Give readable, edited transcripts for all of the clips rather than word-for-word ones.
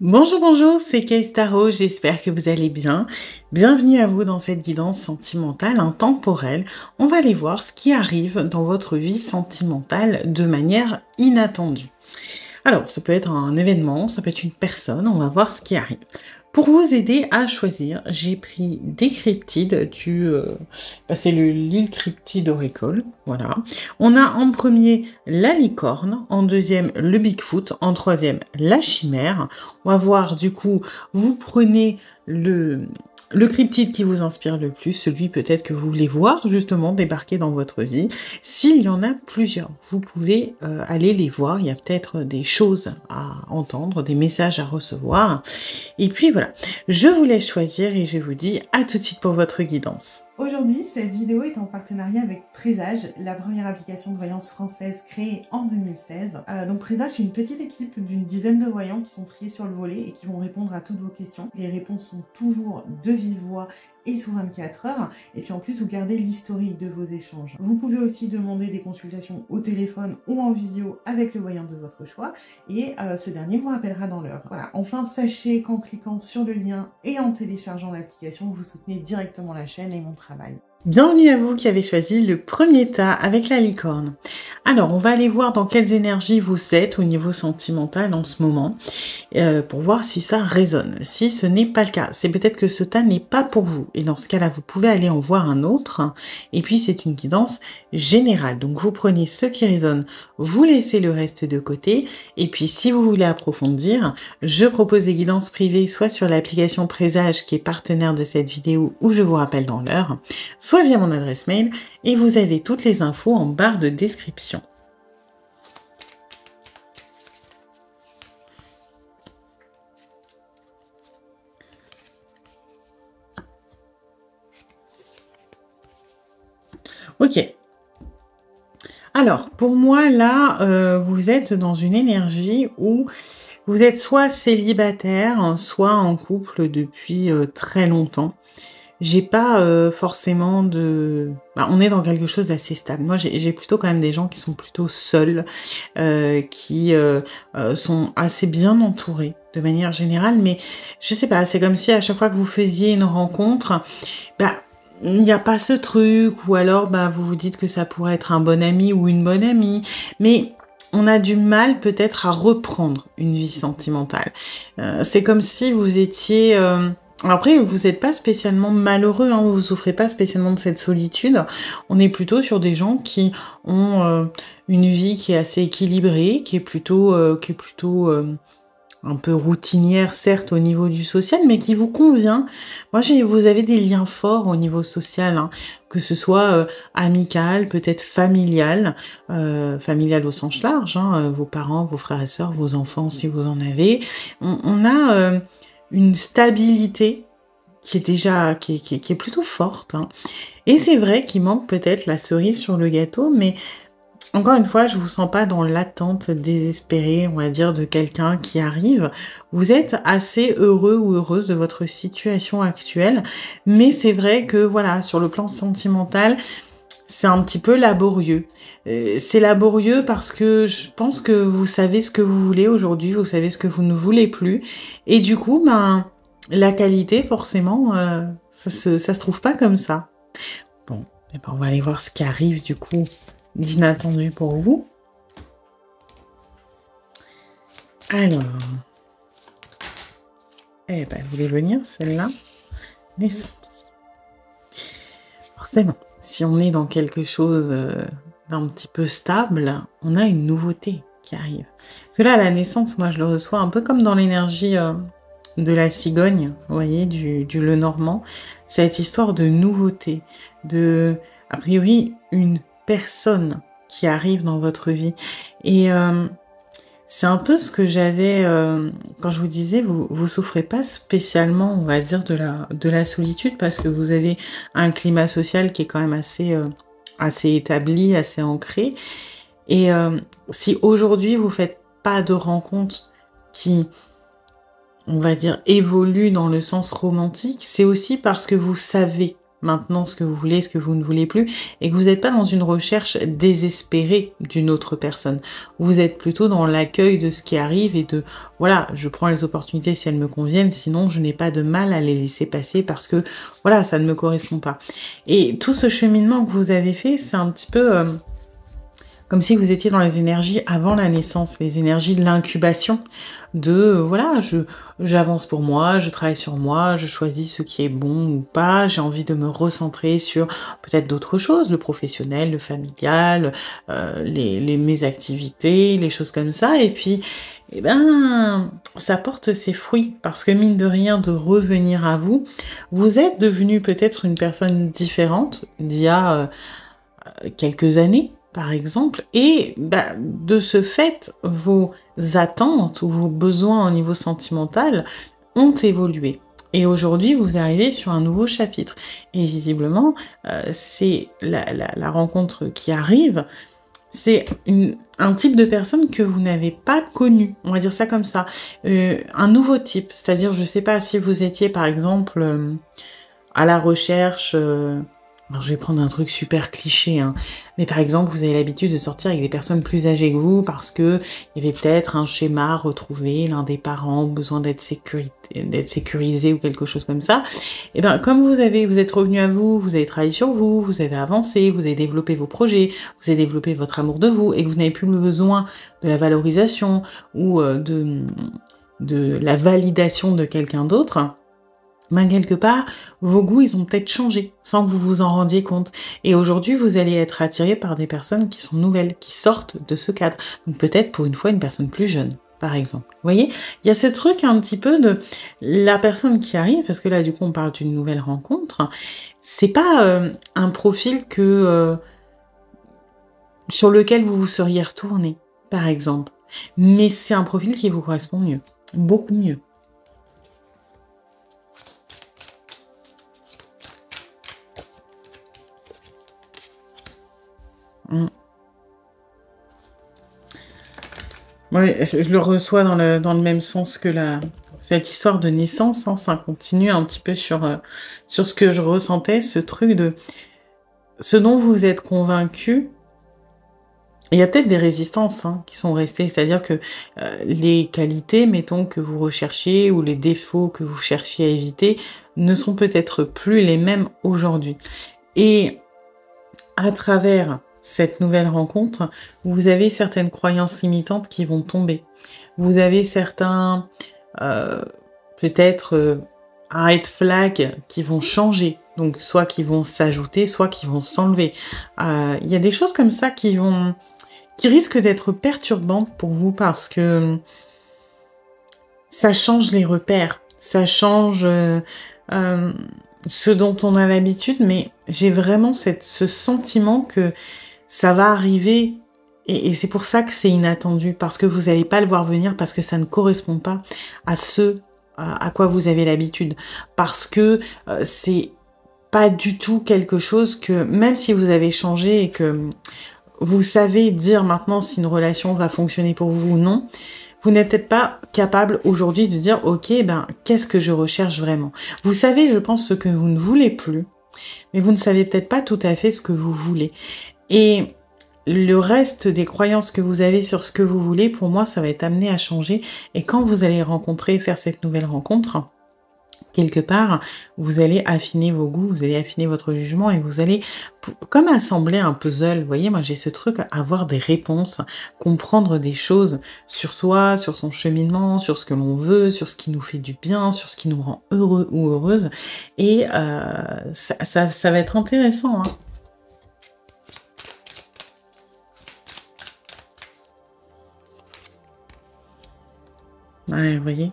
Bonjour, bonjour, c'est Kay Tarot, j'espère que vous allez bien. Bienvenue à vous dans cette guidance sentimentale intemporelle. On va aller voir ce qui arrive dans votre vie sentimentale de manière inattendue. Alors, ça peut être un événement, ça peut être une personne, on va voir ce qui arrive. Pour vous aider à choisir, j'ai pris des cryptides c'est l'île cryptide Oracle, voilà. On a en premier la licorne, en deuxième le Bigfoot, en troisième la chimère. On va voir du coup, vous prenez le cryptide qui vous inspire le plus, celui peut-être que vous voulez voir justement débarquer dans votre vie. S'il y en a plusieurs, vous pouvez aller les voir, il y a peut-être des choses à entendre, des messages à recevoir. Et puis voilà, je vous laisse choisir et je vous dis à tout de suite pour votre guidance. Aujourd'hui, cette vidéo est en partenariat avec Présage, la première application de voyance française créée en 2016. Donc Présage, c'est une petite équipe d'une dizaine de voyants qui sont triés sur le volet et qui vont répondre à toutes vos questions. Les réponses sont toujours de vive voix et sous 24 heures. Et puis en plus, vous gardez l'historique de vos échanges. Vous pouvez aussi demander des consultations au téléphone ou en visio avec le voyant de votre choix. Et ce dernier vous rappellera dans l'heure. Voilà. Enfin, sachez qu'en cliquant sur le lien et en téléchargeant l'application, vous soutenez directement la chaîne et mon travail. Bienvenue à vous qui avez choisi le premier tas avec la licorne. Alors, on va aller voir dans quelles énergies vous êtes au niveau sentimental en ce moment, pour voir si ça résonne. Si ce n'est pas le cas, c'est peut-être que ce tas n'est pas pour vous. Et dans ce cas-là, vous pouvez aller en voir un autre. Et puis, c'est une guidance générale. Donc, vous prenez ce qui résonne, vous laissez le reste de côté. Et puis, si vous voulez approfondir, je propose des guidances privées, soit sur l'application Présage qui est partenaire de cette vidéo, où je vous rappelle dans l'heure, soit via mon adresse mail, et vous avez toutes les infos en barre de description. Ok. Alors, pour moi, là, vous êtes dans une énergie où vous êtes soit célibataire, soit en couple depuis très longtemps. J'ai pas forcément de... on est dans quelque chose d'assez stable. Moi, j'ai plutôt quand même des gens qui sont plutôt seuls, qui sont assez bien entourés de manière générale, mais je sais pas, c'est comme si à chaque fois que vous faisiez une rencontre, il n'y a pas ce truc, ou alors vous vous dites que ça pourrait être un bon ami ou une bonne amie, mais on a du mal peut-être à reprendre une vie sentimentale. C'est comme si vous étiez... Après, vous n'êtes pas spécialement malheureux, hein, vous souffrez pas spécialement de cette solitude. On est plutôt sur des gens qui ont une vie qui est assez équilibrée, qui est plutôt un peu routinière, certes, au niveau du social, mais qui vous convient. Moi, vous avez des liens forts au niveau social, hein, que ce soit amical, peut-être familial, familial au sens large, hein, vos parents, vos frères et sœurs, vos enfants, si vous en avez. On a une stabilité qui est déjà, qui est plutôt forte, hein. Et c'est vrai qu'il manque peut-être la cerise sur le gâteau, mais encore une fois, je vous sens pas dans l'attente désespérée, on va dire, de quelqu'un qui arrive. Vous êtes assez heureux ou heureuse de votre situation actuelle, mais c'est vrai que voilà, sur le plan sentimental, c'est un petit peu laborieux. C'est laborieux parce que je pense que vous savez ce que vous voulez aujourd'hui, vous savez ce que vous ne voulez plus, et du coup, la qualité, forcément, ça se trouve pas comme ça. Bon, on va aller voir ce qui arrive du coup d'inattendu pour vous. Alors, vous voulez venir celle-là? Naissance. Forcément, si on est dans quelque chose d'un petit peu stable, on a une nouveauté qui arrive. Parce que là, la naissance, moi je le reçois un peu comme dans l'énergie de la cigogne, vous voyez, du Lenormand. Cette histoire de nouveauté, de, a priori, une personne qui arrive dans votre vie. Et c'est un peu ce que j'avais quand je vous disais, vous souffrez pas spécialement, on va dire, de la solitude, parce que vous avez un climat social qui est quand même assez établi, assez ancré. Et si aujourd'hui vous faites pas de rencontres qui, on va dire, évoluent dans le sens romantique, c'est aussi parce que vous savez maintenant ce que vous voulez, ce que vous ne voulez plus, et que vous n'êtes pas dans une recherche désespérée d'une autre personne. Vous êtes plutôt dans l'accueil de ce qui arrive et de, voilà, je prends les opportunités si elles me conviennent, sinon je n'ai pas de mal à les laisser passer parce que, voilà, ça ne me correspond pas. Et tout ce cheminement que vous avez fait, c'est un petit peu... comme si vous étiez dans les énergies avant la naissance, les énergies de l'incubation, de voilà, j'avance pour moi, je travaille sur moi, je choisis ce qui est bon ou pas, j'ai envie de me recentrer sur peut-être d'autres choses, le professionnel, le familial, mes activités, les choses comme ça, et puis eh ben, ça porte ses fruits, parce que mine de rien, de revenir à vous, vous êtes devenu peut-être une personne différente d'il y a quelques années, par exemple, et bah, de ce fait, vos attentes ou vos besoins au niveau sentimental ont évolué. Et aujourd'hui, vous arrivez sur un nouveau chapitre. Et visiblement, c'est la rencontre qui arrive, c'est un type de personne que vous n'avez pas connu, on va dire ça comme ça. Un nouveau type, c'est-à-dire, je sais pas si vous étiez, par exemple, à la recherche... alors je vais prendre un truc super cliché, hein. Mais par exemple, vous avez l'habitude de sortir avec des personnes plus âgées que vous parce que il y avait peut-être un schéma retrouvé, l'un des parents, besoin d'être sécurisé ou quelque chose comme ça. Et bien, comme vous êtes revenu à vous, vous avez travaillé sur vous, vous avez avancé, vous avez développé vos projets, vous avez développé votre amour de vous et que vous n'avez plus besoin de la valorisation ou de la validation de quelqu'un d'autre, ben quelque part, vos goûts, ils ont peut-être changé, sans que vous vous en rendiez compte. Et aujourd'hui, vous allez être attiré par des personnes qui sont nouvelles, qui sortent de ce cadre. Donc peut-être pour une fois une personne plus jeune, par exemple. Vous voyez, il y a ce truc un petit peu de la personne qui arrive, parce que là, du coup, on parle d'une nouvelle rencontre. C'est pas un profil que sur lequel vous vous seriez retourné, par exemple. Mais c'est un profil qui vous correspond mieux, beaucoup mieux. Ouais, je le reçois dans le même sens que cette histoire de naissance, hein, ça continue un petit peu sur ce que je ressentais, ce truc de ce dont vous êtes convaincu. Il y a peut-être des résistances qui sont restées, c'est-à-dire que les qualités, mettons, que vous recherchiez ou les défauts que vous cherchiez à éviter ne sont peut-être plus les mêmes aujourd'hui. Et à travers cette nouvelle rencontre, vous avez certaines croyances limitantes qui vont tomber. Vous avez certains, peut-être, red flags qui vont changer. Donc, soit qui vont s'ajouter, soit qui vont s'enlever. Il y a des choses comme ça qui risquent d'être perturbantes pour vous parce que ça change les repères. Ça change ce dont on a l'habitude, mais j'ai vraiment ce sentiment que ça va arriver, et c'est pour ça que c'est inattendu, parce que vous n'allez pas le voir venir, parce que ça ne correspond pas à à quoi vous avez l'habitude, parce que c'est pas du tout quelque chose que, même si vous avez changé et que vous savez dire maintenant si une relation va fonctionner pour vous ou non, vous n'êtes peut-être pas capable aujourd'hui de dire « Ok, ben, qu'est-ce que je recherche vraiment ?» Vous savez, je pense, ce que vous ne voulez plus, mais vous ne savez peut-être pas tout à fait ce que vous voulez. Et le reste des croyances que vous avez sur ce que vous voulez, pour moi, ça va être amené à changer. Et quand vous allez faire cette nouvelle rencontre, quelque part, vous allez affiner vos goûts, vous allez affiner votre jugement et vous allez, comme assembler un puzzle, vous voyez, moi j'ai ce truc, avoir des réponses, comprendre des choses sur soi, sur son cheminement, sur ce que l'on veut, sur ce qui nous fait du bien, sur ce qui nous rend heureux ou heureuse, et ça va être intéressant, hein. Ouais, vous voyez,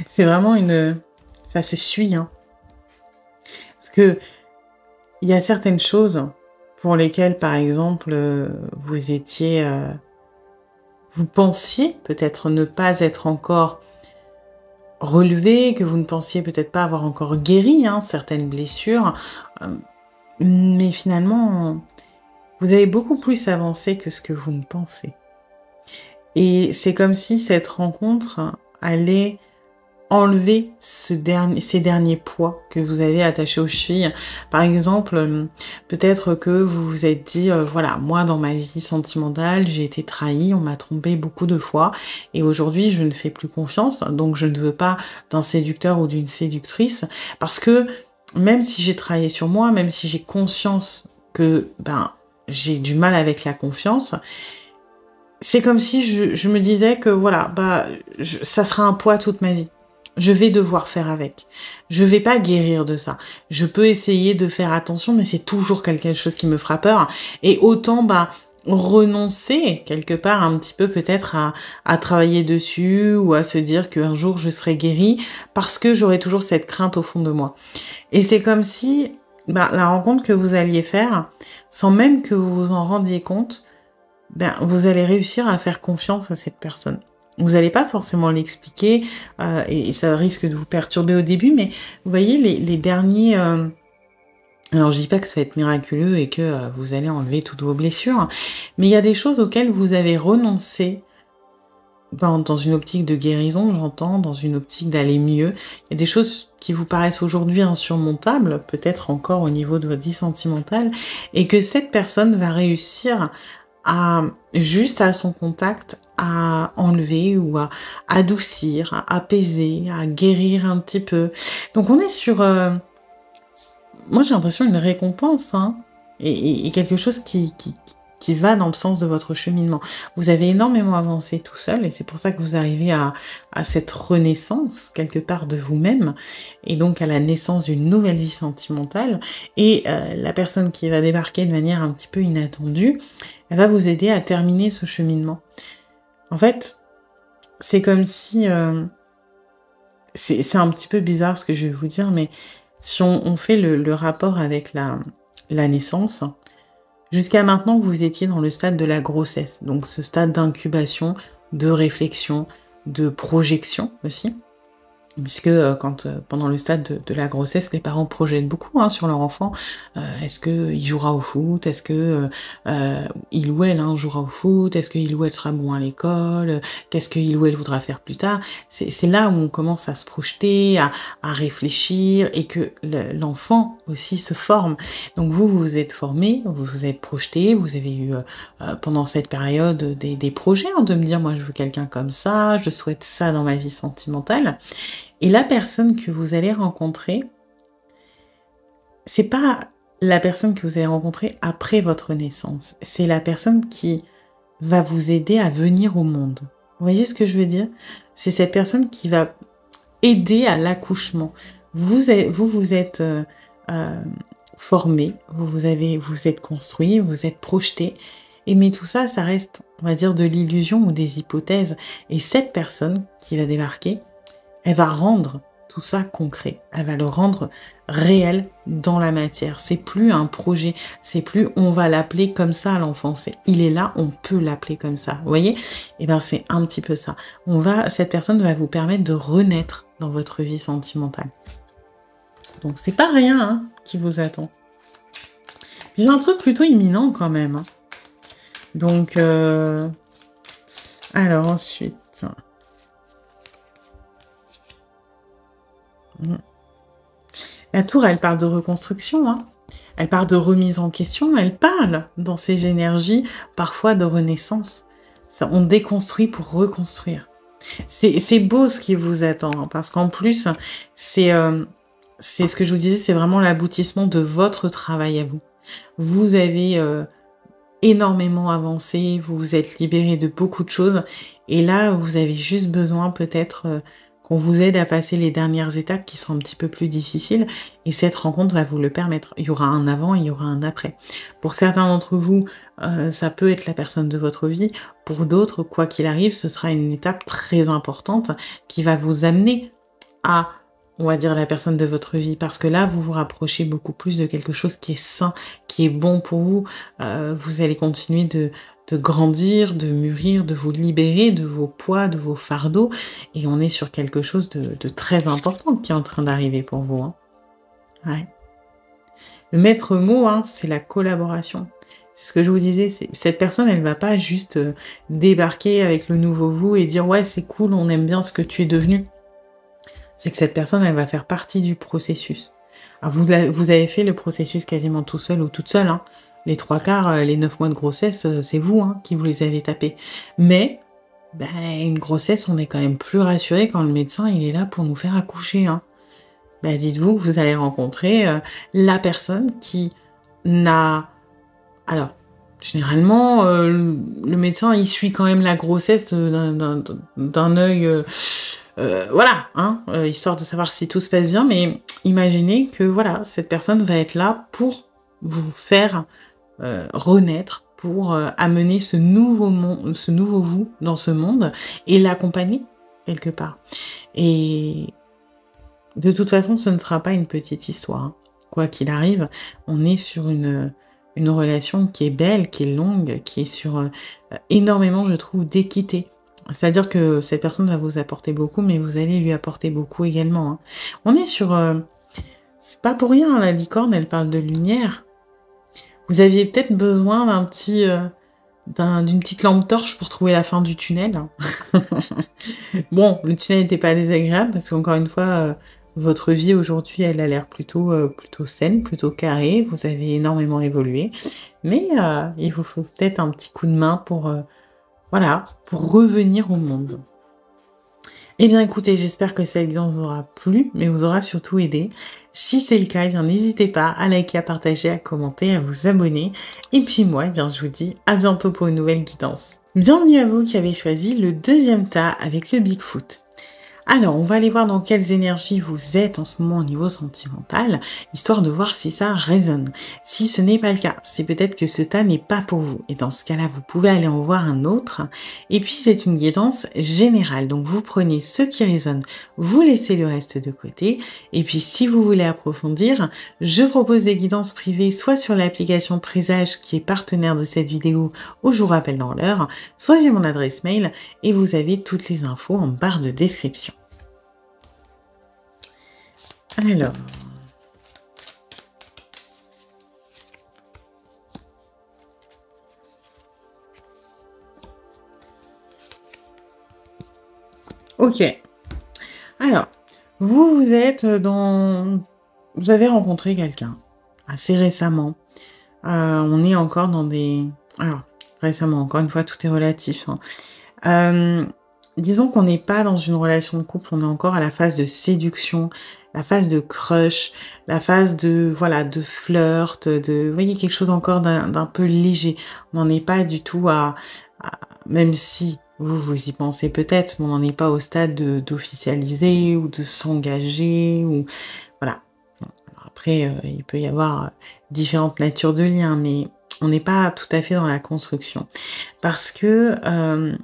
c'est vraiment ça se suit, hein. Parce que il y a certaines choses pour lesquelles, par exemple, vous pensiez peut-être ne pas être encore relevé, que vous ne pensiez peut-être pas avoir encore guéri, certaines blessures, mais finalement, vous avez beaucoup plus avancé que ce que vous ne pensez. Et c'est comme si cette rencontre allait enlever ces derniers poids que vous avez attachés aux chevilles. Par exemple, peut-être que vous vous êtes dit, voilà, moi dans ma vie sentimentale, j'ai été trahie, on m'a trompé beaucoup de fois, et aujourd'hui je ne fais plus confiance, donc je ne veux pas d'un séducteur ou d'une séductrice, parce que même si j'ai travaillé sur moi, même si j'ai conscience que j'ai du mal avec la confiance, c'est comme si je me disais que voilà, ça sera un poids toute ma vie. Je vais devoir faire avec. Je vais pas guérir de ça. Je peux essayer de faire attention, mais c'est toujours quelque chose qui me fera peur. Et autant, renoncer quelque part un petit peu peut-être à travailler dessus ou à se dire qu'un jour je serai guérie parce que j'aurai toujours cette crainte au fond de moi. Et c'est comme si la rencontre que vous alliez faire, sans même que vous vous en rendiez compte, vous allez réussir à faire confiance à cette personne. Vous n'allez pas forcément l'expliquer et ça risque de vous perturber au début, mais vous voyez, les derniers... Alors, je dis pas que ça va être miraculeux et que vous allez enlever toutes vos blessures, mais il y a des choses auxquelles vous avez renoncé dans une optique de guérison, j'entends, dans une optique d'aller mieux. Il y a des choses qui vous paraissent aujourd'hui insurmontables, peut-être encore au niveau de votre vie sentimentale, et que cette personne va réussir juste à son contact, à enlever ou à adoucir, à apaiser, à guérir un petit peu. Donc on est sur, moi j'ai l'impression une récompense, hein, et quelque chose qui va dans le sens de votre cheminement. Vous avez énormément avancé tout seul, et c'est pour ça que vous arrivez à cette renaissance, quelque part, de vous-même, et donc à la naissance d'une nouvelle vie sentimentale, et la personne qui va débarquer de manière un petit peu inattendue, elle va vous aider à terminer ce cheminement. En fait, c'est comme si... c'est un petit peu bizarre ce que je vais vous dire, mais si on fait le rapport avec la naissance, jusqu'à maintenant, vous étiez dans le stade de la grossesse, donc ce stade d'incubation, de réflexion, de projection aussi. Puisque pendant le stade de la grossesse, les parents projettent beaucoup sur leur enfant. Est-ce qu'il jouera au foot? Est-ce que il ou elle jouera au foot? Est-ce qu'il ou elle sera bon à l'école? Qu'est-ce qu'il ou elle voudra faire plus tard? C'est là où on commence à se projeter, à réfléchir, et que l'enfant aussi se forme. Donc vous vous êtes formé, vous vous êtes projeté, vous avez eu pendant cette période des projets, de me dire moi je veux quelqu'un comme ça, je souhaite ça dans ma vie sentimentale. Et la personne que vous allez rencontrer, c'est pas la personne que vous allez rencontrer après votre naissance. C'est la personne qui va vous aider à venir au monde. Vous voyez ce que je veux dire? C'est cette personne qui va aider à l'accouchement. Vous êtes formé, vous êtes construit, vous êtes projeté. Mais tout ça, ça reste, on va dire, de l'illusion ou des hypothèses. Et cette personne qui va débarquer, elle va rendre tout ça concret. Elle va le rendre réel dans la matière. C'est plus un projet. C'est plus on va l'appeler comme ça à l'enfant. Il est là, on peut l'appeler comme ça. Vous voyez? C'est un petit peu ça. Cette personne va vous permettre de renaître dans votre vie sentimentale. Donc c'est pas rien qui vous attend. J'ai un truc plutôt imminent quand même. Donc, alors ensuite... La tour, elle parle de reconstruction, elle parle de remise en question, elle parle dans ces énergies parfois de renaissance. On déconstruit pour reconstruire. C'est beau ce qui vous attend, parce qu'en plus, c'est ce que je vous disais, c'est vraiment l'aboutissement de votre travail à vous. Vous avez énormément avancé, vous vous êtes libéré de beaucoup de choses, et là, vous avez juste besoin peut-être... qu'on vous aide à passer les dernières étapes qui sont un petit peu plus difficiles, et cette rencontre va vous le permettre. Il y aura un avant et il y aura un après. Pour certains d'entre vous, ça peut être la personne de votre vie. Pour d'autres, quoi qu'il arrive, ce sera une étape très importante qui va vous amener à, on va dire, la personne de votre vie, parce que là, vous vous rapprochez beaucoup plus de quelque chose qui est sain, qui est bon pour vous. Vous allez continuer de grandir, de mûrir, de vous libérer de vos poids, de vos fardeaux. Et on est sur quelque chose de très important qui est en train d'arriver pour vous. Ouais. Le maître mot, c'est la collaboration. C'est ce que je vous disais, cette personne, elle va pas juste débarquer avec le nouveau vous et dire « Ouais, c'est cool, on aime bien ce que tu es devenu ». c'est que cette personne, elle va faire partie du processus. Alors vous avez fait le processus quasiment tout seul ou toute seule, hein. Les 3/4, les 9 mois de grossesse, c'est vous, hein, qui vous les avez tapés. Mais, ben, une grossesse, on est quand même plus rassuré quand le médecin, il est là pour nous faire accoucher, hein. Ben, dites-vous que vous allez rencontrer la personne qui n'a... Alors, généralement, le médecin, il suit quand même la grossesse d'un œil... voilà, hein, histoire de savoir si tout se passe bien, mais imaginez que, voilà, cette personne va être là pour vous faire renaître, pour amener ce nouveau vous dans ce monde et l'accompagner quelque part. Et de toute façon, ce ne sera pas une petite histoire, hein. Quoi qu'il arrive, on est sur une relation qui est belle, qui est longue, qui est sur énormément, je trouve, d'équité. C'est-à-dire que cette personne va vous apporter beaucoup, mais vous allez lui apporter beaucoup également, hein. On est sur... c'est pas pour rien, hein, la licorne, elle parle de lumière. Vous aviez peut-être besoin d'un petit... d'une petite lampe torche pour trouver la fin du tunnel. Bon, le tunnel n'était pas désagréable, parce qu'encore une fois... votre vie aujourd'hui, elle a l'air plutôt saine, plutôt carrée. Vous avez énormément évolué. Mais il vous faut peut-être un petit coup de main pour, voilà, pour revenir au monde. Eh bien, écoutez, j'espère que cette vidéo vous aura plu, mais vous aura surtout aidé. Si c'est le cas, eh bien, n'hésitez pas à liker, à partager, à commenter, à vous abonner. Et puis moi, eh bien, je vous dis à bientôt pour une nouvelle guidance. Bienvenue à vous qui avez choisi le deuxième tas avec le Bigfoot. Alors, on va aller voir dans quelles énergies vous êtes en ce moment au niveau sentimental, histoire de voir si ça résonne. Si ce n'est pas le cas, c'est peut-être que ce tas n'est pas pour vous. Et dans ce cas-là, vous pouvez aller en voir un autre. Et puis, c'est une guidance générale. Donc, vous prenez ce qui résonne, vous laissez le reste de côté. Et puis, si vous voulez approfondir, je propose des guidances privées, soit sur l'application Présage, qui est partenaire de cette vidéo, où je vous rappelle dans l'heure, soit j'ai mon adresse mail, et vous avez toutes les infos en barre de description. Alors, ok. Alors, vous êtes dans... Vous avez rencontré quelqu'un assez récemment. On est encore dans des... Alors, récemment, encore une fois, tout est relatif, hein. Disons qu'on n'est pas dans une relation de couple, on est encore à la phase de séduction, la phase de crush, la phase de, voilà, de flirt, de, vous voyez, quelque chose encore d'un peu léger. On n'en est pas du tout même si vous y pensez peut-être, mais on n'en est pas au stade d'officialiser ou de s'engager, ou, voilà. Bon, alors après, il peut y avoir différentes natures de liens, mais on n'est pas tout à fait dans la construction. Parce que,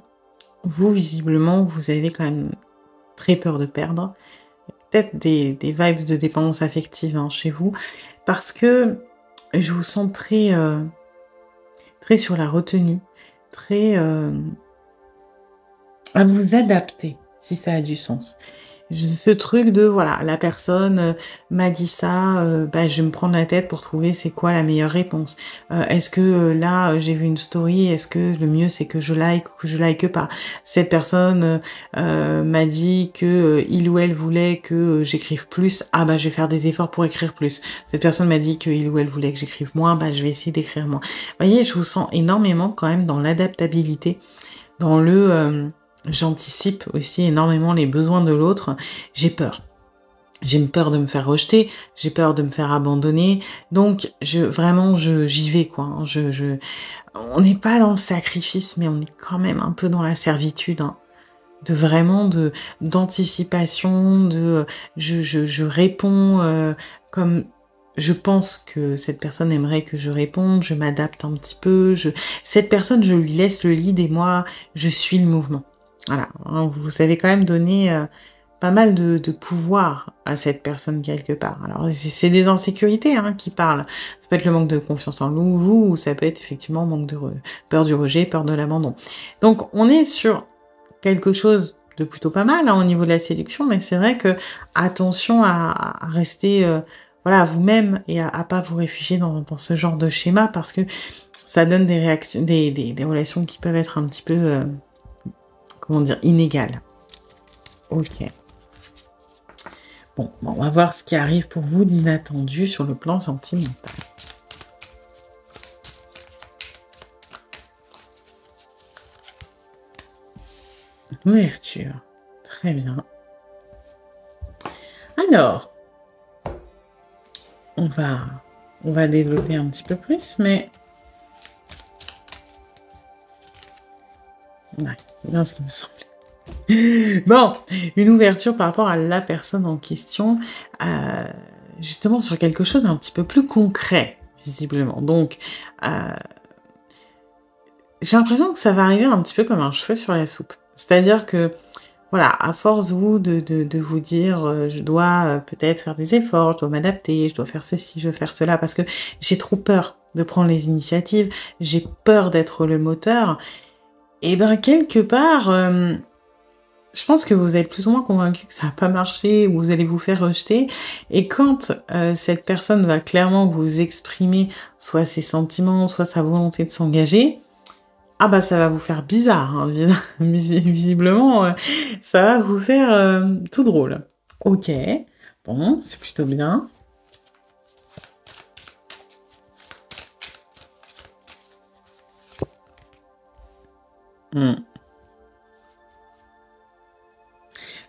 vous, visiblement, vous avez quand même très peur de perdre. Peut-être des vibes de dépendance affective, hein, chez vous. Parce que je vous sens très, très sur la retenue. Très à vous adapter, si ça a du sens. Ce truc de, voilà, la personne m'a dit ça, bah, je vais me prendre la tête pour trouver c'est quoi la meilleure réponse. Est-ce que là, j'ai vu une story, est-ce que le mieux c'est que je like ou que je like pas? Cette personne m'a dit que il ou elle voulait que j'écrive plus, ah bah je vais faire des efforts pour écrire plus. Cette personne m'a dit que il ou elle voulait que j'écrive moins, bah je vais essayer d'écrire moins. Vous voyez, je vous sens énormément quand même dans l'adaptabilité, dans le... J'anticipe aussi énormément les besoins de l'autre. J'ai peur. J'ai peur de me faire rejeter, j'ai peur de me faire abandonner. Donc, vraiment, j'y vais, quoi. On n'est pas dans le sacrifice, mais on est quand même un peu dans la servitude, hein. De vraiment, d'anticipation, je réponds comme je pense que cette personne aimerait que je réponde, je m'adapte un petit peu, cette personne, je lui laisse le lead et moi, je suis le mouvement. Voilà, vous avez quand même donné pas mal de pouvoir à cette personne quelque part. Alors, c'est des insécurités, hein, qui parlent. Ça peut être le manque de confiance en vous, ou ça peut être effectivement peur du rejet, peur de l'abandon. Donc, on est sur quelque chose de plutôt pas mal, hein, au niveau de la séduction, mais c'est vrai que attention à rester voilà, vous-même et à pas vous réfugier dans ce genre de schéma, parce que ça donne des réactions, des relations qui peuvent être un petit peu... comment dire, inégal. Ok. Bon, on va voir ce qui arrive pour vous d'inattendu sur le plan sentimental. Ouverture. Très bien. Alors, on va développer un petit peu plus, mais... Ouais, c'est bien ce qui me semblait. Bon, une ouverture par rapport à la personne en question, justement sur quelque chose un petit peu plus concret, visiblement. Donc, j'ai l'impression que ça va arriver un petit peu comme un cheveu sur la soupe. C'est-à-dire que, voilà, à force vous de vous dire, je dois peut-être faire des efforts, je dois m'adapter, je dois faire ceci, je dois faire cela, parce que j'ai trop peur de prendre les initiatives, j'ai peur d'être le moteur, et ben quelque part, je pense que vous êtes plus ou moins convaincu que ça va pas marcher, ou vous allez vous faire rejeter, et quand cette personne va clairement vous exprimer soit ses sentiments, soit sa volonté de s'engager, ah bah ça va vous faire bizarre, hein. Visiblement, ça va vous faire tout drôle. Ok, bon, c'est plutôt bien. Le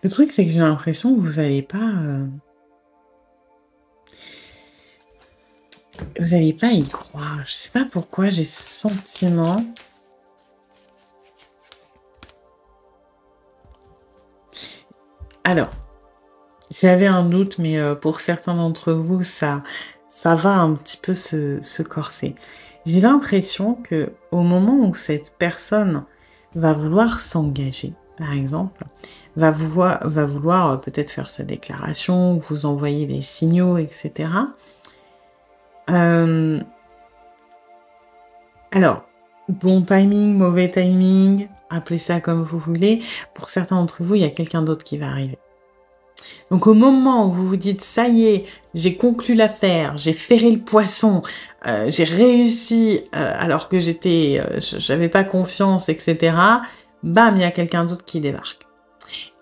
truc, c'est que j'ai l'impression que vous n'allez pas... Vous n'allez pas y croire. Je sais pas pourquoi j'ai ce sentiment... Alors, j'avais un doute, mais pour certains d'entre vous, ça va un petit peu se corser. J'ai l'impression que au moment où cette personne va vouloir s'engager, par exemple, va vouloir peut-être faire sa déclaration, vous envoyer des signaux, etc. Alors, bon timing, mauvais timing, appelez ça comme vous voulez. Pour certains d'entre vous, il y a quelqu'un d'autre qui va arriver. Donc au moment où vous vous dites, ça y est, j'ai conclu l'affaire, j'ai ferré le poisson, j'ai réussi alors que j'avais pas confiance, etc. Bam, il y a quelqu'un d'autre qui débarque.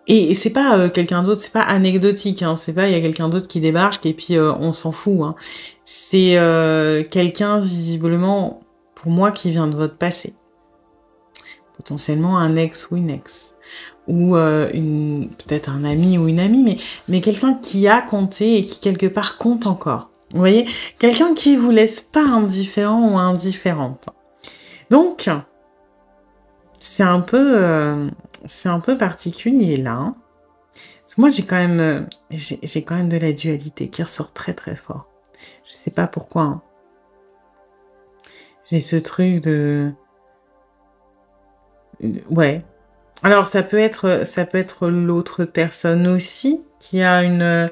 Et c'est pas quelqu'un d'autre, c'est pas anecdotique, hein, c'est pas il y a quelqu'un d'autre qui débarque et puis on s'en fout. Hein. C'est quelqu'un visiblement, pour moi, qui vient de votre passé. Potentiellement un ex ou une ex. Ou peut-être un ami ou une amie, mais quelqu'un qui a compté et qui quelque part compte encore. Vous voyez, quelqu'un qui vous laisse pas indifférent ou indifférente. Donc, c'est un peu particulier là. Parce que moi, j'ai quand même de la dualité qui ressort très très fort. Je sais pas pourquoi. Hein. J'ai ce truc de... Ouais. Alors, ça peut être l'autre personne aussi, qui a une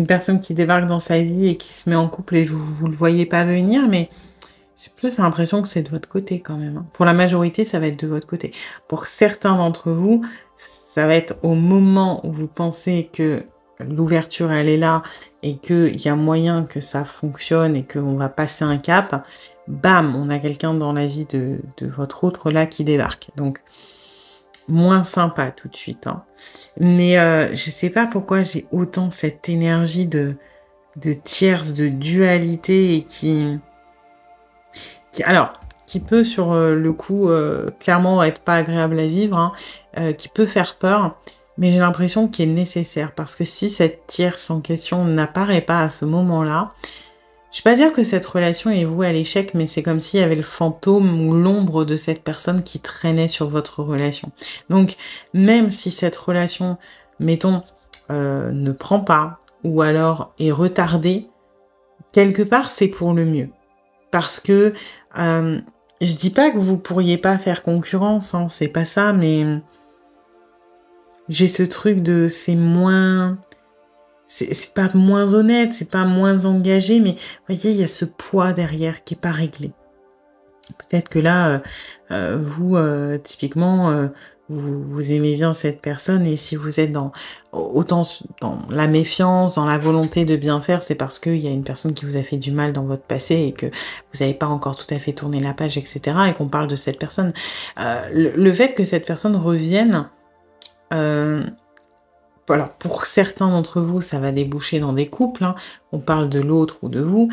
personne qui débarque dans sa vie et qui se met en couple et vous le voyez pas venir, mais j'ai plus l'impression que c'est de votre côté quand même. Hein. Pour la majorité, ça va être de votre côté. Pour certains d'entre vous, ça va être au moment où vous pensez que l'ouverture, elle est là et qu'il y a moyen que ça fonctionne et qu'on va passer un cap, bam, on a quelqu'un dans la vie de votre autre là qui débarque. Donc, moins sympa tout de suite. Hein. Mais je sais pas pourquoi j'ai autant cette énergie de tierce, de dualité et qui peut sur le coup clairement être pas agréable à vivre, hein, qui peut faire peur, mais j'ai l'impression qu'il est nécessaire parce que si cette tierce en question n'apparaît pas à ce moment-là, je vais pas dire que cette relation est vouée à l'échec, mais c'est comme s'il y avait le fantôme ou l'ombre de cette personne qui traînait sur votre relation. Donc, même si cette relation, mettons, ne prend pas, ou alors est retardée, quelque part, c'est pour le mieux. Parce que, je dis pas que vous pourriez pas faire concurrence, hein, c'est pas ça, mais j'ai ce truc de c'est moins... C'est pas moins honnête, c'est pas moins engagé, mais vous voyez, il y a ce poids derrière qui est pas réglé. Peut-être que là, vous, typiquement, vous aimez bien cette personne et si vous êtes autant dans la méfiance, dans la volonté de bien faire, c'est parce qu'il y a une personne qui vous a fait du mal dans votre passé et que vous n'avez pas encore tout à fait tourné la page, etc. et qu'on parle de cette personne. Le fait que cette personne revienne... alors pour certains d'entre vous, ça va déboucher dans des couples, hein, on parle de l'autre ou de vous,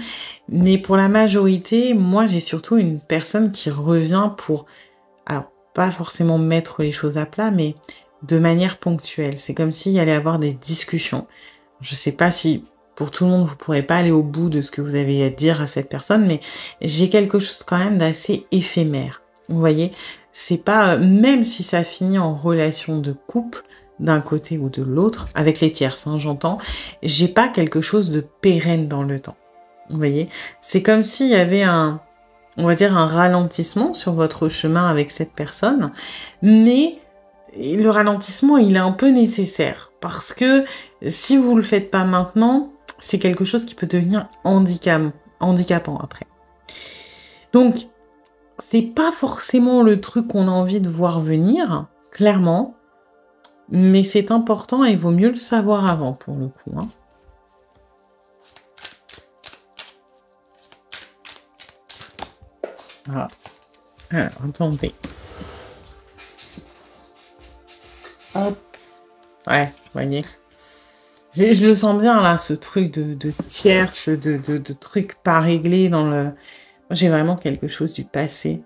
mais pour la majorité, moi j'ai surtout une personne qui revient pour, alors pas forcément mettre les choses à plat, mais de manière ponctuelle. C'est comme s'il y allait avoir des discussions. Je sais pas si pour tout le monde vous pourrez pas aller au bout de ce que vous avez à dire à cette personne, mais j'ai quelque chose quand même d'assez éphémère. Vous voyez, c'est pas, même si ça finit en relation de couple, d'un côté ou de l'autre, avec les tierces, hein, j'entends, j'ai pas quelque chose de pérenne dans le temps. Vous voyez, c'est comme s'il y avait on va dire un ralentissement sur votre chemin avec cette personne, mais le ralentissement, il est un peu nécessaire, parce que si vous le faites pas maintenant, c'est quelque chose qui peut devenir handicapant après. Donc, c'est pas forcément le truc qu'on a envie de voir venir, clairement, mais c'est important et il vaut mieux le savoir avant, pour le coup. Hein. Voilà. Alors, attendez. Hop. Ouais, vous voyez. Je le sens bien, là, ce truc de tierce, de trucs pas réglés dans le... J'ai vraiment quelque chose du passé.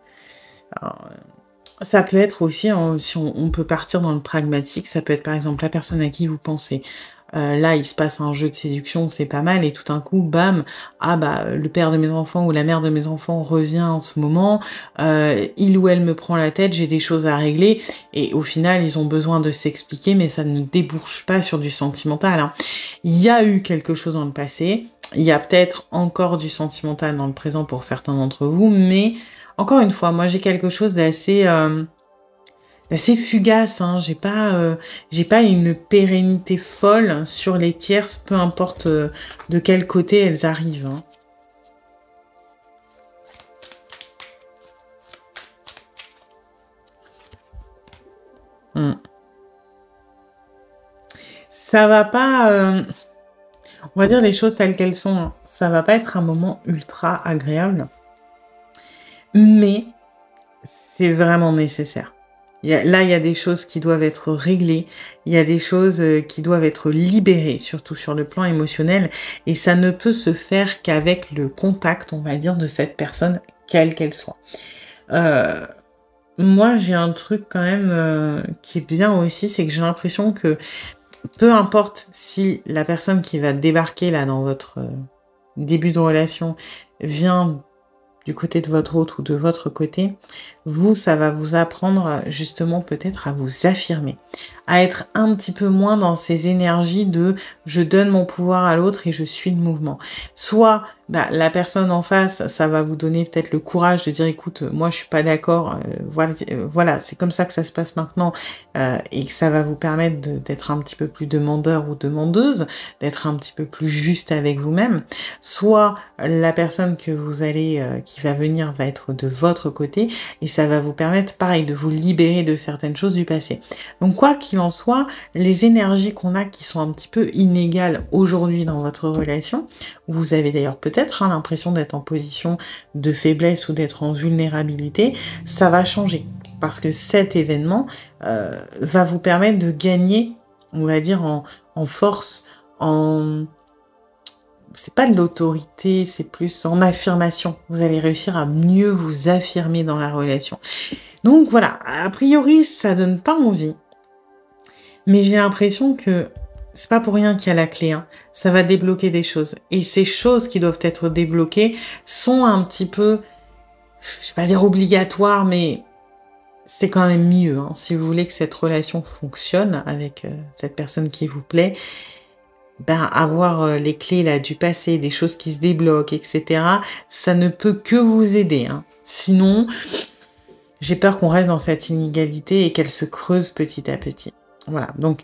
Alors, ça peut être aussi, si on peut partir dans le pragmatique, ça peut être par exemple la personne à qui vous pensez. Là, il se passe un jeu de séduction, c'est pas mal, et tout d'un coup, bam, ah bah, le père de mes enfants ou la mère de mes enfants revient en ce moment, il ou elle me prend la tête, j'ai des choses à régler, et au final, ils ont besoin de s'expliquer, mais ça ne débouche pas sur du sentimental. Hein. Il y a eu quelque chose dans le passé, il y a peut-être encore du sentimental dans le présent pour certains d'entre vous, mais encore une fois, moi j'ai quelque chose d'assez fugace, hein. J'ai pas une pérennité folle sur les tierces, peu importe de quel côté elles arrivent. Hein. Ça va pas, on va dire les choses telles qu'elles sont, hein. Ça va pas être un moment ultra agréable, mais c'est vraiment nécessaire. Là, il y a des choses qui doivent être réglées, il y a des choses qui doivent être libérées, surtout sur le plan émotionnel, et ça ne peut se faire qu'avec le contact, on va dire, de cette personne, quelle qu'elle soit. Moi, j'ai un truc quand même qui est bien aussi, c'est que j'ai l'impression que peu importe si la personne qui va débarquer là dans votre début de relation vient du côté de votre autre ou de votre côté, vous, ça va vous apprendre justement peut-être à vous affirmer, à être un petit peu moins dans ces énergies de je donne mon pouvoir à l'autre et je suis le mouvement. Soit bah, la personne en face, ça va vous donner peut-être le courage de dire écoute, moi je suis pas d'accord, voilà, c'est comme ça que ça se passe maintenant, et que ça va vous permettre d'être un petit peu plus demandeur ou demandeuse, d'être un petit peu plus juste avec vous-même. Soit la personne que vous allez, qui va venir, va être de votre côté, et ça va vous permettre, pareil, de vous libérer de certaines choses du passé. Donc quoi qu'il en soit, les énergies qu'on a qui sont un petit peu inégales aujourd'hui dans votre relation, vous avez d'ailleurs peut-être l'impression d'être en position de faiblesse ou d'être en vulnérabilité, ça va changer. Parce que cet événement va vous permettre de gagner, on va dire, en force, c'est pas de l'autorité, c'est plus en affirmation. Vous allez réussir à mieux vous affirmer dans la relation. Donc voilà, a priori, ça donne pas envie. Mais j'ai l'impression que c'est pas pour rien qu'il y a la clé. Hein. Ça va débloquer des choses. Et ces choses qui doivent être débloquées sont un petit peu, je vais pas dire obligatoires, mais c'est quand même mieux. Hein. Si vous voulez que cette relation fonctionne avec cette personne qui vous plaît, ben, avoir les clés là du passé, des choses qui se débloquent, etc., ça ne peut que vous aider. Hein. Sinon, j'ai peur qu'on reste dans cette inégalité et qu'elle se creuse petit à petit. Voilà, donc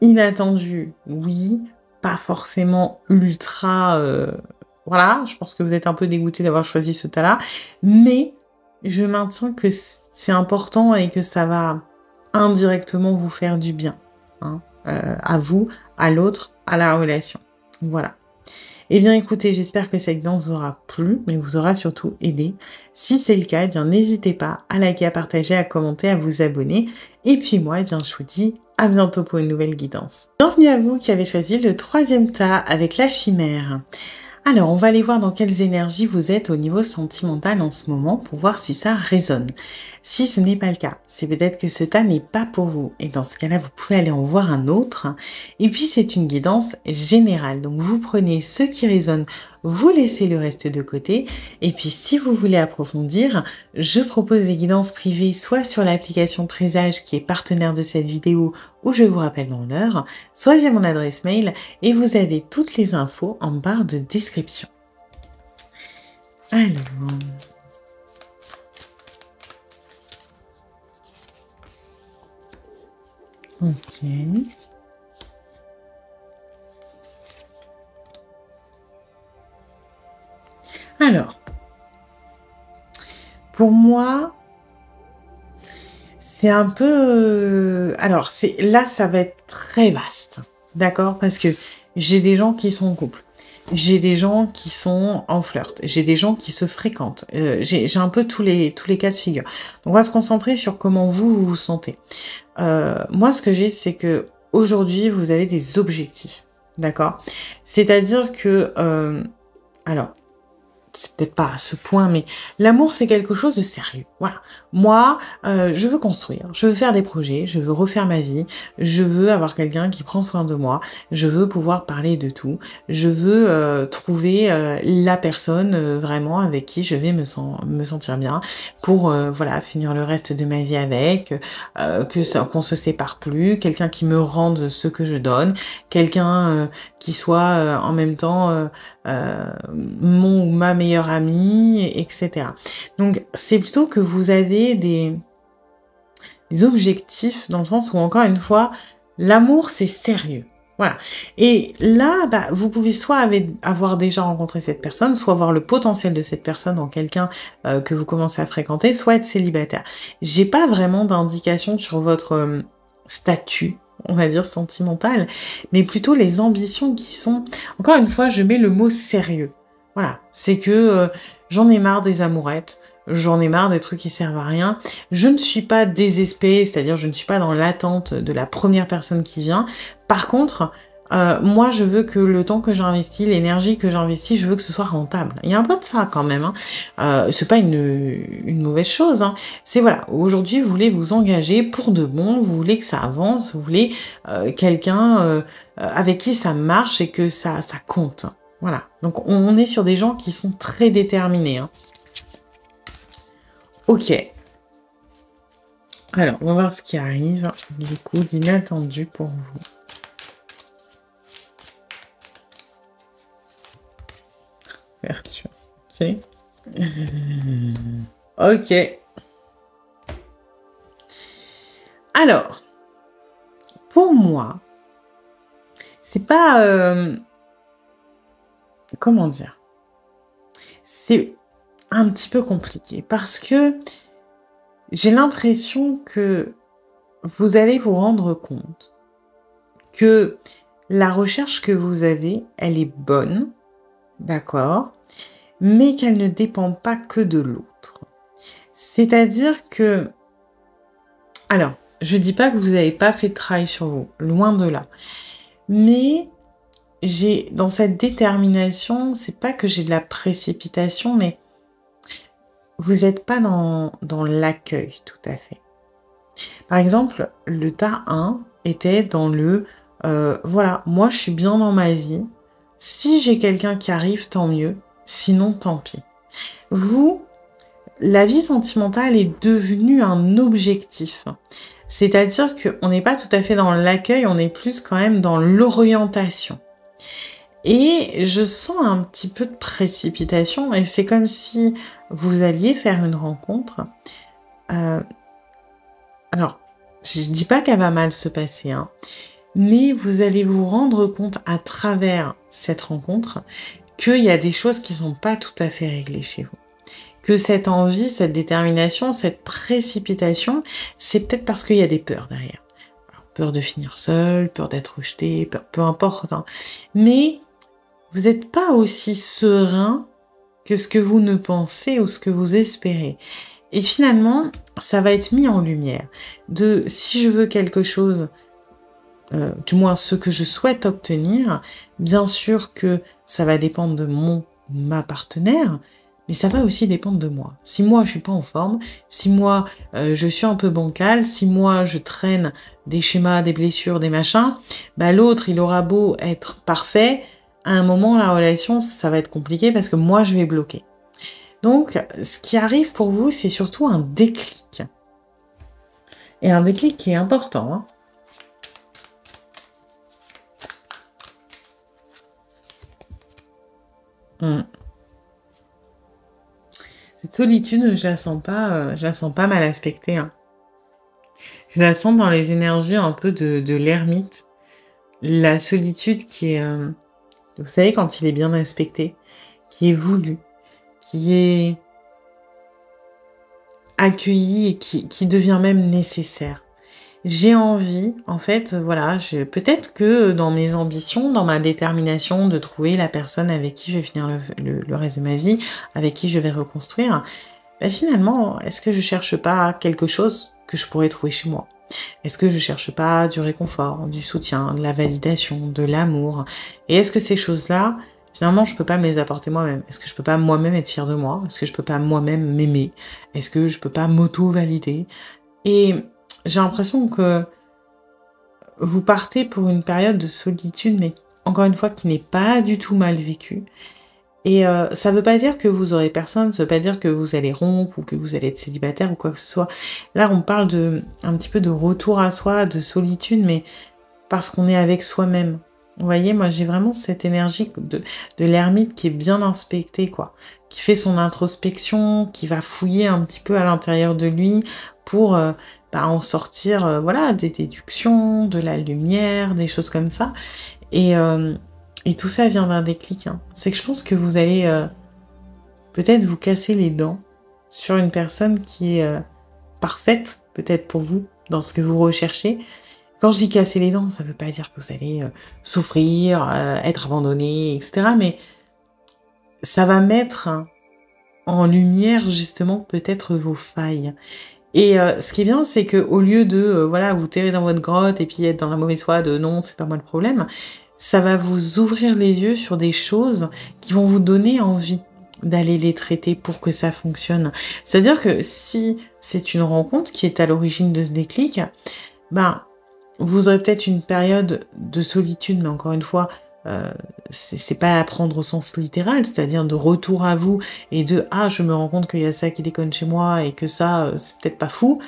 inattendu, oui, pas forcément ultra... voilà, je pense que vous êtes un peu dégoûté d'avoir choisi ce tas-là, mais je maintiens que c'est important et que ça va indirectement vous faire du bien. Hein, à vous, à l'autre, à la relation. Voilà. Eh bien écoutez, j'espère que cette guidance vous aura plu, mais vous aura surtout aidé. Si c'est le cas, eh bien n'hésitez pas à liker, à partager, à commenter, à vous abonner. Et puis moi, eh bien je vous dis À bientôt pour une nouvelle guidance. Bienvenue à vous qui avez choisi le 3e tas avec la chimère. Alors, on va aller voir dans quelles énergies vous êtes au niveau sentimental en ce moment pour voir si ça résonne. Si ce n'est pas le cas, c'est peut-être que ce tas n'est pas pour vous. Et dans ce cas-là, vous pouvez aller en voir un autre. Et puis, c'est une guidance générale. Donc, vous prenez ce qui résonne, vous laissez le reste de côté. Et puis, si vous voulez approfondir, je propose des guidances privées, soit sur l'application Présage qui est partenaire de cette vidéo, où je vous rappelle dans l'heure, soit via mon adresse mail. Et vous avez toutes les infos en barre de description. Alors... Ok. Alors, pour moi, c'est un peu... Alors, là, ça va être très vaste, d'accord? Parce que j'ai des gens qui sont en couple, j'ai des gens qui sont en flirt, j'ai des gens qui se fréquentent, j'ai un peu tous les cas de figure. Donc, on va se concentrer sur comment vous vous sentez. Moi, ce que j'ai, c'est que aujourd'hui, vous avez des objectifs, d'accord? C'est-à-dire que, alors, c'est peut-être pas à ce point, mais l'amour, c'est quelque chose de sérieux. Voilà. Moi, je veux construire, je veux faire des projets, je veux refaire ma vie, je veux avoir quelqu'un qui prend soin de moi, je veux pouvoir parler de tout, je veux trouver la personne vraiment avec qui je vais me sentir bien pour voilà, finir le reste de ma vie avec, qu'on se sépare plus, quelqu'un qui me rende ce que je donne, quelqu'un qui soit en même temps mon ou ma meilleure amie, etc. Donc, c'est plutôt que vous avez des objectifs dans le sens où, encore une fois, l'amour, c'est sérieux. Voilà. Et là, bah, vous pouvez soit avoir déjà rencontré cette personne, soit voir le potentiel de cette personne en quelqu'un que vous commencez à fréquenter, soit être célibataire. J'ai pas vraiment d'indication sur votre statut, on va dire sentimental, mais plutôt les ambitions qui sont... Encore une fois, je mets le mot sérieux. Voilà, c'est que j'en ai marre des amourettes, j'en ai marre des trucs qui servent à rien. Je ne suis pas désespérée, c'est-à-dire je ne suis pas dans l'attente de la première personne qui vient. Par contre, moi, je veux que le temps que j'investis, l'énergie que j'investis, je veux que ce soit rentable. Il y a un peu de ça quand même. Hein. C'est pas une mauvaise chose. Hein. C'est voilà, aujourd'hui, vous voulez vous engager pour de bon, vous voulez que ça avance, vous voulez quelqu'un avec qui ça marche et que ça compte. Voilà. Donc, on est sur des gens qui sont très déterminés. Hein. Ok. Alors, on va voir ce qui arrive. Du coup, d'inattendu pour vous. Ouverture. Ok. Ok. Alors, pour moi, c'est pas... comment dire? C'est un petit peu compliqué parce que j'ai l'impression que vous allez vous rendre compte que la recherche que vous avez, elle est bonne, d'accord, mais qu'elle ne dépend pas que de l'autre. C'est-à-dire que... Alors, je dis pas que vous n'avez pas fait de travail sur vous, loin de là. Mais j'ai, dans cette détermination, c'est pas que j'ai de la précipitation, mais vous n'êtes pas dans l'accueil tout à fait. Par exemple, le tas 1 était dans le voilà, moi je suis bien dans ma vie. Si j'ai quelqu'un qui arrive, tant mieux. Sinon, tant pis. Vous, la vie sentimentale est devenue un objectif. C'est-à-dire qu'on n'est pas tout à fait dans l'accueil, on est plus quand même dans l'orientation. Et je sens un petit peu de précipitation et c'est comme si vous alliez faire une rencontre. Alors, je ne dis pas qu'elle va mal se passer, hein, mais vous allez vous rendre compte à travers cette rencontre qu'il y a des choses qui ne sont pas tout à fait réglées chez vous. Que cette envie, cette détermination, cette précipitation, c'est peut-être parce qu'il y a des peurs derrière. Alors, peur de finir seul, peur d'être rejeté, peu importe. Hein. Mais vous n'êtes pas aussi serein que ce que vous ne pensez ou ce que vous espérez. Et finalement, ça va être mis en lumière de si je veux quelque chose du moins ce que je souhaite obtenir, bien sûr que ça va dépendre de ma partenaire, mais ça va aussi dépendre de moi. Si moi je suis pas en forme, si moi je suis un peu bancale, si moi je traîne des schémas, des blessures, des machins, bah l'autre il aura beau être parfait, à un moment la relation ça va être compliqué parce que moi je vais bloquer. Donc ce qui arrive pour vous c'est surtout un déclic. Et un déclic qui est important, hein. Cette solitude, je la sens pas mal aspectée, hein. Je la sens dans les énergies un peu de l'ermite. La solitude qui est, vous savez, quand il est bien aspecté, qui est voulu, qui est accueilli et qui devient même nécessaire. J'ai envie, en fait, voilà, peut-être que dans mes ambitions, dans ma détermination de trouver la personne avec qui je vais finir le reste de ma vie, avec qui je vais reconstruire, bah finalement, est-ce que je cherche pas quelque chose que je pourrais trouver chez moi? Est-ce que je cherche pas du réconfort, du soutien, de la validation, de l'amour? Et est-ce que ces choses-là, finalement, je peux pas me les apporter moi-même? Est-ce que je peux pas moi-même être fière de moi? Est-ce que je peux pas moi-même m'aimer? Est-ce que je peux pas m'auto-valider? Et j'ai l'impression que vous partez pour une période de solitude, mais encore une fois, qui n'est pas du tout mal vécue. Et ça veut pas dire que vous aurez personne, ça veut pas dire que vous allez rompre ou que vous allez être célibataire ou quoi que ce soit. Là, on parle un petit peu de retour à soi, de solitude, mais parce qu'on est avec soi-même. Vous voyez, moi j'ai vraiment cette énergie de l'ermite qui est bien inspectée, quoi. Qui fait son introspection, qui va fouiller un petit peu à l'intérieur de lui pour en sortir, voilà, des déductions, de la lumière, des choses comme ça. Et tout ça vient d'un déclic, hein. C'est que je pense que vous allez peut-être vous casser les dents sur une personne qui est parfaite, peut-être pour vous, dans ce que vous recherchez. Quand je dis casser les dents, ça veut pas dire que vous allez souffrir, être abandonné, etc. Mais ça va mettre en lumière, justement, peut-être vos failles. Et ce qui est bien, c'est que au lieu de voilà, vous terrer dans votre grotte et puis être dans la mauvaise foi de non, c'est pas moi le problème, ça va vous ouvrir les yeux sur des choses qui vont vous donner envie d'aller les traiter pour que ça fonctionne. C'est-à-dire que si c'est une rencontre qui est à l'origine de ce déclic, ben vous aurez peut-être une période de solitude, mais encore une fois, c'est pas à prendre au sens littéral, c'est-à-dire de retour à vous et de « Ah, je me rends compte qu'il y a ça qui déconne chez moi et que ça, c'est peut-être pas fou »,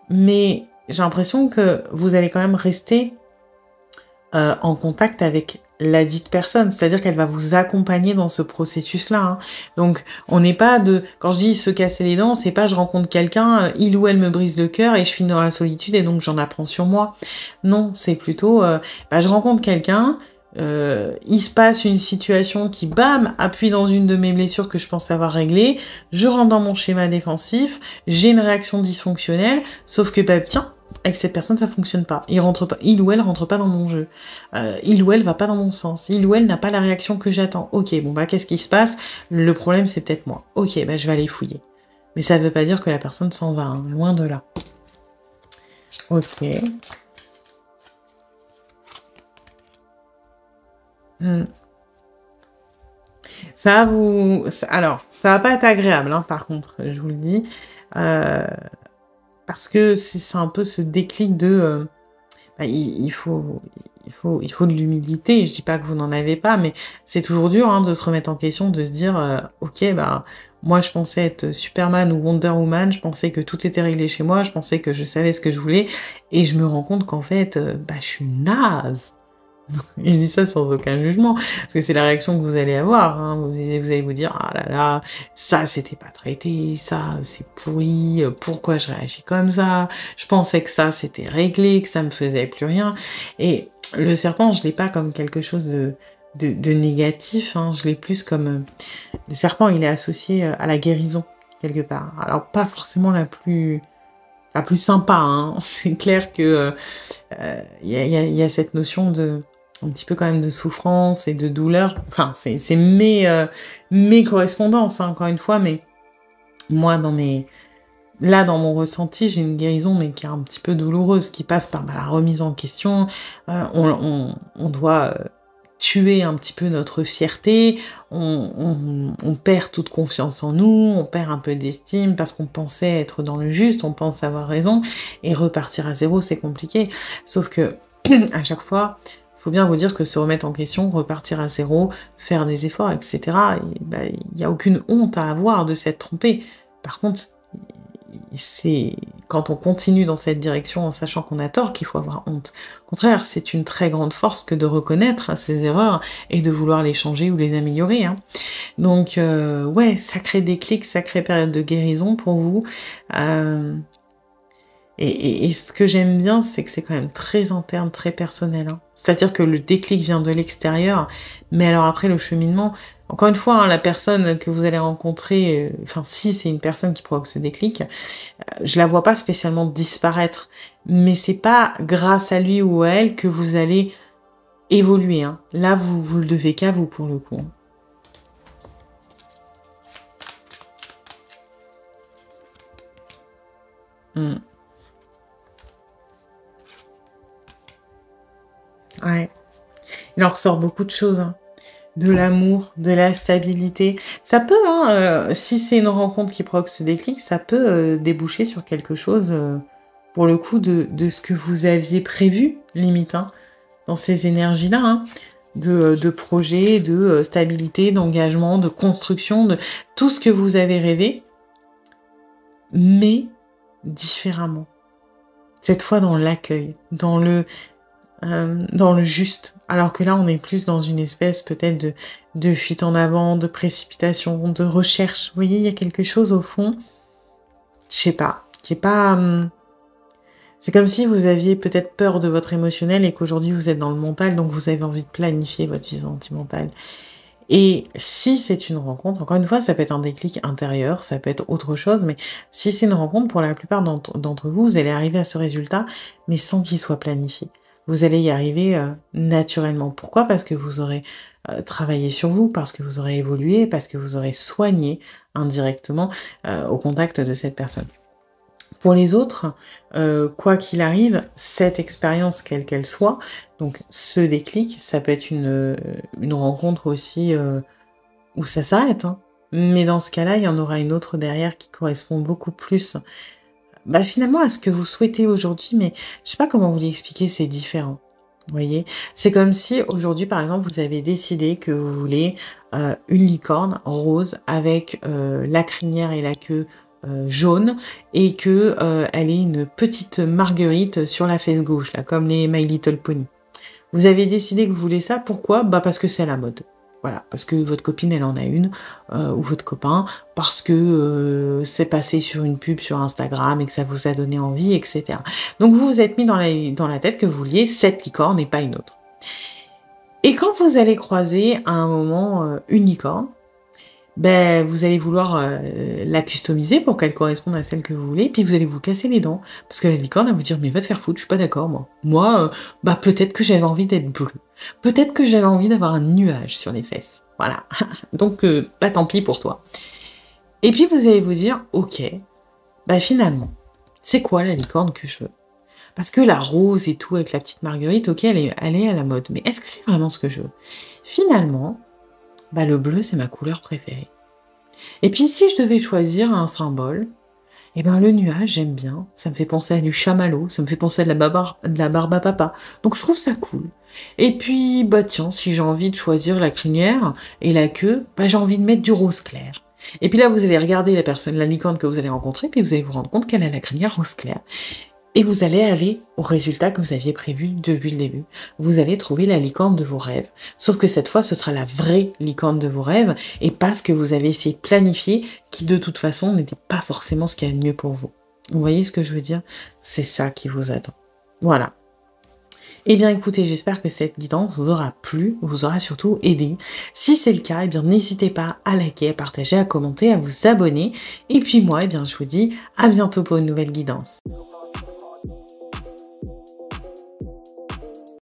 mais j'ai l'impression que vous allez quand même rester en contact avec la dite personne, c'est-à-dire qu'elle va vous accompagner dans ce processus-là, hein. Donc, on n'est pas de... Quand je dis se casser les dents, c'est pas je rencontre quelqu'un, il ou elle me brise le cœur et je finis dans la solitude et donc j'en apprends sur moi. Non, c'est plutôt... je rencontre quelqu'un, il se passe une situation qui, bam, appuie dans une de mes blessures que je pense avoir réglées, je rentre dans mon schéma défensif, j'ai une réaction dysfonctionnelle, sauf que, tiens, avec cette personne, ça fonctionne pas. Il ou elle rentre pas dans mon jeu. Il ou elle va pas dans mon sens. Il ou elle n'a pas la réaction que j'attends. Ok, bon qu'est-ce qui se passe? Le problème, c'est peut-être moi. Ok, je vais aller fouiller. Mais ça veut pas dire que la personne s'en va, hein, loin de là. Ok. Alors, ça va pas être agréable, hein, par contre, je vous le dis. Parce que c'est un peu ce déclic de... il faut de l'humilité. Je dis pas que vous n'en avez pas, mais c'est toujours dur, hein, de se remettre en question, de se dire ok, moi je pensais être Superman ou Wonder Woman, je pensais que tout était réglé chez moi, je pensais que je savais ce que je voulais, et je me rends compte qu'en fait, je suis naze. Et je dis ça sans aucun jugement, parce que c'est la réaction que vous allez avoir, hein. Vous allez vous dire, ah là là, ça c'était pas traité, ça c'est pourri, pourquoi je réagis comme ça, je pensais que ça c'était réglé, que ça me faisait plus rien. Et le serpent, je l'ai pas comme quelque chose de négatif, hein. Je l'ai plus comme... le serpent, il est associé à la guérison, quelque part. Alors pas forcément la plus sympa, hein. C'est clair que y a cette notion de... un petit peu quand même de souffrance et de douleur. Enfin, c'est mes correspondances, hein, encore une fois, mais moi, dans mes là, dans mon ressenti, j'ai une guérison, mais qui est un petit peu douloureuse, qui passe par la remise en question. On doit tuer un petit peu notre fierté, on perd toute confiance en nous, on perd un peu d'estime parce qu'on pensait être dans le juste, on pense avoir raison, et repartir à zéro, c'est compliqué. Sauf que, à chaque fois, il faut bien vous dire que se remettre en question, repartir à zéro, faire des efforts, etc., il n'y a aucune honte à avoir de s'être trompé. Par contre, c'est quand on continue dans cette direction en sachant qu'on a tort qu'il faut avoir honte. Au contraire, c'est une très grande force que de reconnaître ses erreurs et de vouloir les changer ou les améliorer. Hein. Donc, ouais, sacré déclic, sacrée période de guérison pour vous. Et ce que j'aime bien, c'est que c'est quand même très interne, très personnel. Hein. C'est-à-dire que le déclic vient de l'extérieur, mais alors après le cheminement, encore une fois, hein, la personne que vous allez rencontrer, enfin si c'est une personne qui provoque ce déclic, je la vois pas spécialement disparaître, mais c'est pas grâce à lui ou à elle que vous allez évoluer. Hein. Là, vous le devez qu'à vous pour le coup. Ouais. Il en ressort beaucoup de choses. Hein. De l'amour, de la stabilité. Ça peut, hein, si c'est une rencontre qui provoque ce déclic, ça peut déboucher sur quelque chose, pour le coup, de ce que vous aviez prévu, limite, hein, dans ces énergies-là, hein, de projet, de stabilité, d'engagement, de construction, de tout ce que vous avez rêvé, mais différemment. Cette fois dans l'accueil, dans le juste. Alors que là, on est plus dans une espèce peut-être de fuite en avant, de précipitation, de recherche. Vous voyez, il y a quelque chose au fond, je sais pas, qui est pas... c'est comme si vous aviez peut-être peur de votre émotionnel et qu'aujourd'hui vous êtes dans le mental, donc vous avez envie de planifier votre vie sentimentale. Et si c'est une rencontre, encore une fois, ça peut être un déclic intérieur, ça peut être autre chose, mais si c'est une rencontre, pour la plupart d'entre vous, vous allez arriver à ce résultat, mais sans qu'il soit planifié. Vous allez y arriver naturellement. Pourquoi? Parce que vous aurez travaillé sur vous, parce que vous aurez évolué, parce que vous aurez soigné indirectement au contact de cette personne. Pour les autres, quoi qu'il arrive, cette expérience, quelle qu'elle soit, donc ce déclic, ça peut être une rencontre aussi où ça s'arrête. Hein. Mais dans ce cas-là, il y en aura une autre derrière qui correspond beaucoup plus finalement à ce que vous souhaitez aujourd'hui, mais je sais pas comment vous l'expliquer, c'est différent. Vous voyez, c'est comme si aujourd'hui, par exemple, vous avez décidé que vous voulez une licorne rose avec la crinière et la queue jaune et que elle ait une petite marguerite sur la fesse gauche, là, comme les My Little Pony. Vous avez décidé que vous voulez ça, pourquoi? Parce que c'est à la mode. Voilà, parce que votre copine, elle en a une, ou votre copain, parce que c'est passé sur une pub sur Instagram et que ça vous a donné envie, etc. Donc vous vous êtes mis dans la tête que vous vouliez cette licorne et pas une autre. Et quand vous allez croiser à un moment une licorne, vous allez vouloir la customiser pour qu'elle corresponde à celle que vous voulez, puis vous allez vous casser les dents, parce que la licorne va vous dire « mais va te faire foutre, je suis pas d'accord moi. Moi, peut-être que j'avais envie d'être bleue. Peut-être que j'avais envie d'avoir un nuage sur les fesses. Voilà. Donc, tant pis pour toi. » Et puis vous allez vous dire « ok, finalement, c'est quoi la licorne que je veux ? Parce que la rose et tout avec la petite marguerite, ok, elle est à la mode, mais est-ce que c'est vraiment ce que je veux ? Finalement, le bleu, c'est ma couleur préférée. Et puis, si je devais choisir un symbole, le nuage, j'aime bien. Ça me fait penser à du chamallow, ça me fait penser à de la barbe à papa. Donc, je trouve ça cool. Et puis, tiens, si j'ai envie de choisir la crinière et la queue, j'ai envie de mettre du rose clair. Et puis là, vous allez regarder la licorne que vous allez rencontrer, puis vous allez vous rendre compte qu'elle a la crinière rose clair. Et vous allez aller au résultat que vous aviez prévu depuis le début. Vous allez trouver la licorne de vos rêves. Sauf que cette fois, ce sera la vraie licorne de vos rêves et pas ce que vous avez essayé de planifier, qui de toute façon n'était pas forcément ce qu'il y a de mieux pour vous. Vous voyez ce que je veux dire? C'est ça qui vous attend. Voilà. Eh bien écoutez, j'espère que cette guidance vous aura plu, vous aura surtout aidé. Si c'est le cas, n'hésitez pas à liker, à partager, à commenter, à vous abonner. Et puis moi, je vous dis à bientôt pour une nouvelle guidance.